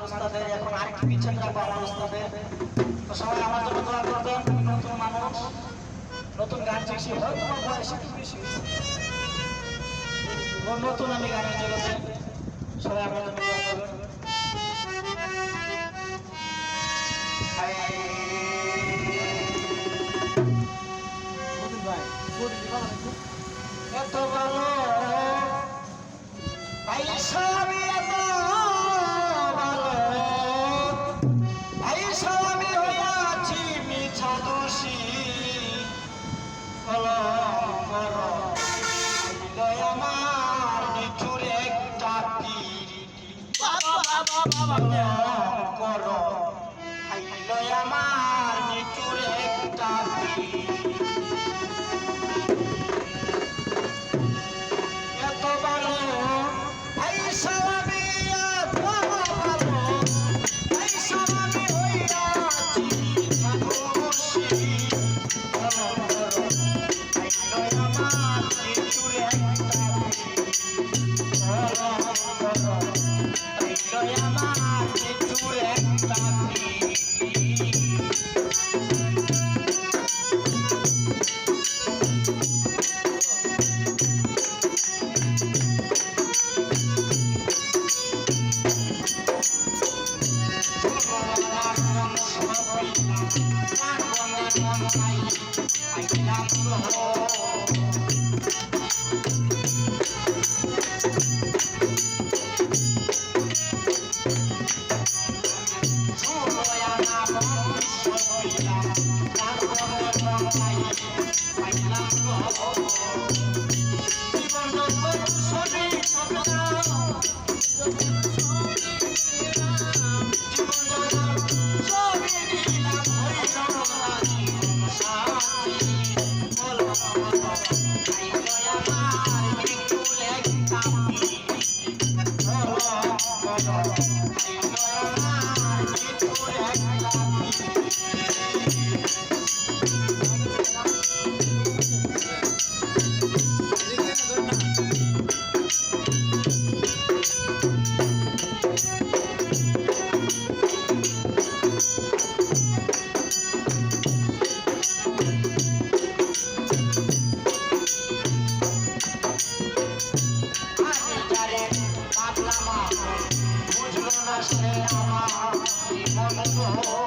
উস্তাদের এখন আরেকটু পিছনে রাখবো আমার উস্তাদের। তো সবাই আমার জন্য দোয়া করবেন। নতুন মানুষ, নতুন গান শিখছি, হয়তো তোমার বয়স একটু বেশি, নতুন আমি গানের জগতে, সবাই আমার জন্য দোয়া করবেন। এত ভালো ভাই স্বামী, এত ভালো ভাই স্বামী হইয়াছি মিছা দোষী, আমার নিচুর একটা পিরিতি করো, আমার নিচুর একটা এত ভালো ভাই স্বামী, এত ভালো ভাই স্বামী হইয়াছি মিছা দোষী, আমার নিচুর একটা আমার নিচুর একটা বুঝলো না সে আমার জীবন।